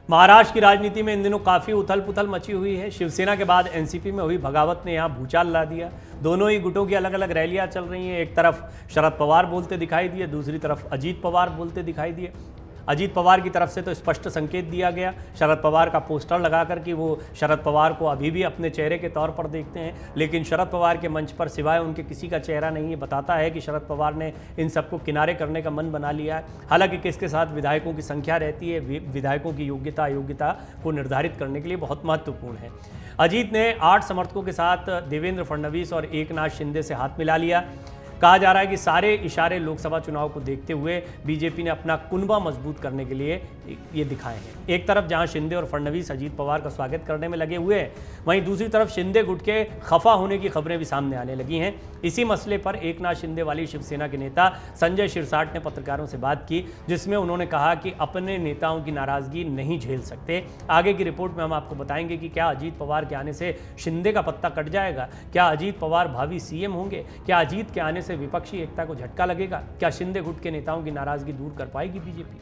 महाराष्ट्र की राजनीति में इन दिनों काफ़ी उथल पुथल मची हुई है। शिवसेना के बाद एनसीपी में हुई बगावत ने यहाँ भूचाल ला दिया। दोनों ही गुटों की अलग अलग रैलियां चल रही हैं। एक तरफ शरद पवार बोलते दिखाई दिए, दूसरी तरफ अजीत पवार बोलते दिखाई दिए। अजीत पवार की तरफ से तो स्पष्ट संकेत दिया गया, शरद पवार का पोस्टर लगाकर कि वो शरद पवार को अभी भी अपने चेहरे के तौर पर देखते हैं, लेकिन शरद पवार के मंच पर सिवाय उनके किसी का चेहरा नहीं है। बताता है कि शरद पवार ने इन सबको किनारे करने का मन बना लिया है। हालांकि किसके साथ विधायकों की संख्या रहती है, विधायकों की योग्यता अयोग्यता को निर्धारित करने के लिए बहुत महत्वपूर्ण है। अजीत ने 8 समर्थकों के साथ देवेंद्र फडणवीस और एकनाथ शिंदे से हाथ मिला लिया। कहा जा रहा है कि सारे इशारे लोकसभा चुनाव को देखते हुए बीजेपी ने अपना कुनबा मजबूत करने के लिए ये दिखाए हैं। एक तरफ जहां शिंदे और फडणवीस अजीत पवार का स्वागत करने में लगे हुए हैं, वहीं दूसरी तरफ शिंदे गुट के खफा होने की खबरें भी सामने आने लगी हैं। इसी मसले पर एकनाथ शिंदे वाली शिवसेना के नेता संजय शिरसाट ने पत्रकारों से बात की, जिसमें उन्होंने कहा कि अपने नेताओं की नाराजगी नहीं झेल सकते। आगे की रिपोर्ट में हम आपको बताएंगे कि क्या अजीत पवार के आने से शिंदे का पत्ता कट जाएगा, क्या अजीत पवार भावी सीएम होंगे, क्या अजीत के आने से विपक्षी एकता को झटका लगेगा, क्या शिंदे गुट के नेताओं की नाराजगी दूर कर पाएगी बीजेपी।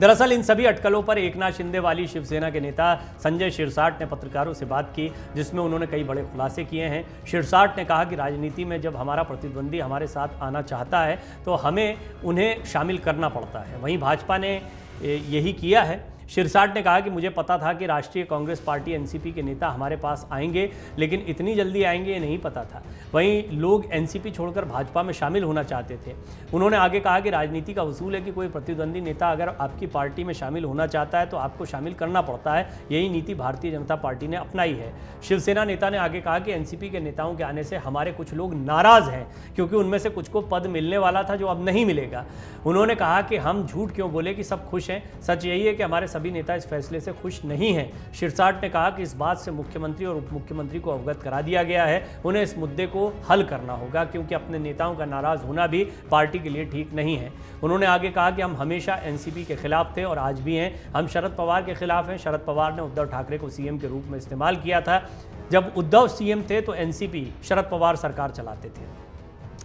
दरअसल इन सभी अटकलों पर एकनाथ शिंदे वाली शिवसेना के नेता संजय शिरसाट ने पत्रकारों से बात की, जिसमें उन्होंने कई बड़े खुलासे किए हैं। शिरसाट ने कहा कि राजनीति में जब हमारा प्रतिद्वंदी हमारे साथ आना चाहता है तो हमें उन्हें शामिल करना पड़ता है। वहीं भाजपा ने यही किया है। शिरसाट ने कहा कि मुझे पता था कि राष्ट्रीय कांग्रेस पार्टी एनसीपी के नेता हमारे पास आएंगे, लेकिन इतनी जल्दी आएंगे ये नहीं पता था। वहीं लोग एनसीपी छोड़कर भाजपा में शामिल होना चाहते थे। उन्होंने आगे कहा कि राजनीति का उसूल है कि कोई प्रतिद्वंदी नेता अगर आपकी पार्टी में शामिल होना चाहता है तो आपको शामिल करना पड़ता है। यही नीति भारतीय जनता पार्टी ने अपनाई है। शिवसेना नेता ने आगे कहा कि एनसीपी के नेताओं के आने से हमारे कुछ लोग नाराज हैं, क्योंकि उनमें से कुछ को पद मिलने वाला था जो अब नहीं मिलेगा। उन्होंने कहा कि हम झूठ क्यों बोले कि सब खुश हैं, सच यही है कि हमारे सभी नेता इस फैसले से खुश नहीं हैं। शिरसाट ने कहा कि इस बात से मुख्यमंत्री और उप मुख्यमंत्री को अवगत करा दिया गया है। उन्हें इस मुद्दे को हल करना होगा, क्योंकि अपने नेताओं का नाराज होना भी पार्टी के लिए ठीक नहीं है। उन्होंने आगे कहा कि हम हमेशा एनसीपी के खिलाफ थे और आज भी हैं। हम शरद पवार के खिलाफ हैं। शरद पवार ने उद्धव ठाकरे को सीएम के रूप में इस्तेमाल किया था। जब उद्धव सीएम थे तो एनसीपी शरद पवार सरकार चलाते थे।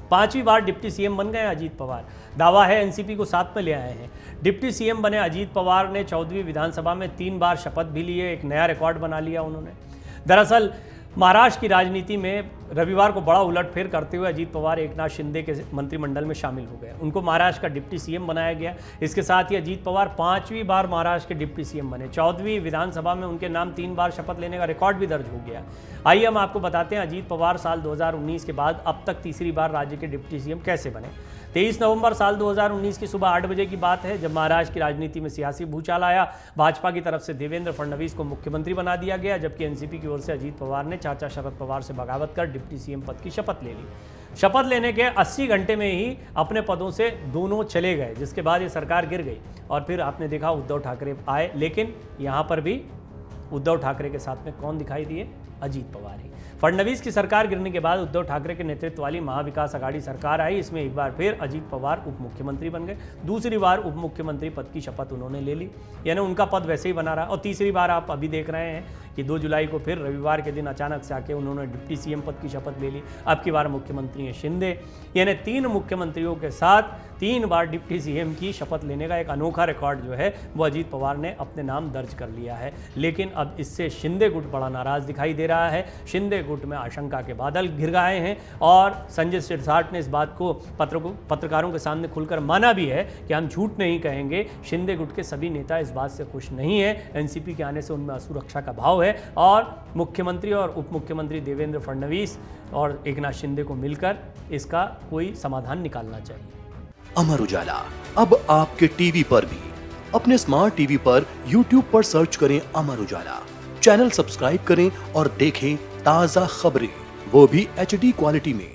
5वीं बार डिप्टी सीएम बन गए अजीत पवार। दावा है एनसीपी को साथ में ले आए हैं। डिप्टी सीएम बने अजीत पवार ने 14वीं विधानसभा में 3 बार शपथ भी लिए। एक नया रिकॉर्ड बना लिया उन्होंने। दरअसल महाराष्ट्र की राजनीति में रविवार को बड़ा उलटफेर करते हुए अजीत पवार एकनाथ शिंदे के मंत्रिमंडल में शामिल हो गए। उनको महाराष्ट्र का डिप्टी सीएम बनाया गया। इसके साथ ही अजीत पवार 5वीं बार महाराष्ट्र के डिप्टी सीएम बने। 14वीं विधानसभा में उनके नाम 3 बार शपथ लेने का रिकॉर्ड भी दर्ज हो गया। आइए हम आपको बताते हैं अजीत पवार साल 2019 के बाद अब तक तीसरी बार राज्य के डिप्टी सीएम कैसे बने। 23 नवंबर साल 2019 की सुबह 8 बजे की बात है, जब महाराष्ट्र की राजनीति में सियासी भूचाल आया। भाजपा की तरफ से देवेंद्र फडणवीस को मुख्यमंत्री बना दिया गया, जबकि एनसीपी की ओर से अजीत पवार ने चाचा शरद पवार से बगावत कर डिप्टी सीएम पद की शपथ ले ली। शपथ लेने के 80 घंटे में ही अपने पदों से दोनों चले गए, जिसके बाद ये सरकार गिर गई और फिर आपने देखा उद्धव ठाकरे आए। लेकिन यहाँ पर भी उद्धव ठाकरे के साथ में कौन दिखाई दिए? अजीत पवार ही। फडणवीस की सरकार गिरने के बाद उद्धव ठाकरे के नेतृत्व वाली महाविकास आघाड़ी सरकार आई। इसमें एक बार फिर अजीत पवार उप मुख्यमंत्री बन गए। दूसरी बार उप मुख्यमंत्री पद की शपथ उन्होंने ले ली, यानी उनका पद वैसे ही बना रहा। और तीसरी बार आप अभी देख रहे हैं कि 2 जुलाई को फिर रविवार के दिन अचानक से आके उन्होंने डिप्टी सीएम पद की शपथ ले ली। अब की बार मुख्यमंत्री हैं शिंदे, यानी 3 मुख्यमंत्रियों के साथ 3 बार डिप्टी सीएम की शपथ लेने का एक अनोखा रिकॉर्ड जो है वो अजीत पवार ने अपने नाम दर्ज कर लिया है। लेकिन अब इससे शिंदे गुट बड़ा नाराज दिखाई दे रहा है। शिंदे गुट में आशंका के बादल घिर गए हैं और संजय शिरसाट ने इस बात को पत्रकारों के सामने खुलकर माना भी है कि हम झूठ नहीं कहेंगे। शिंदे गुट के सभी नेता इस बात से खुश नहीं है। एनसीपी के आने से उनमें असुरक्षा का भाव है और मुख्यमंत्री और उप मुख्यमंत्री देवेंद्र फडणवीस और एकनाथ शिंदे को मिलकर इसका कोई समाधान निकालना चाहिए। अमर उजाला अब आपके टीवी पर भी। अपने स्मार्ट टीवी पर YouTube पर सर्च करें अमर उजाला, चैनल सब्सक्राइब करें और देखें ताजा खबरें, वो भी HD क्वालिटी में।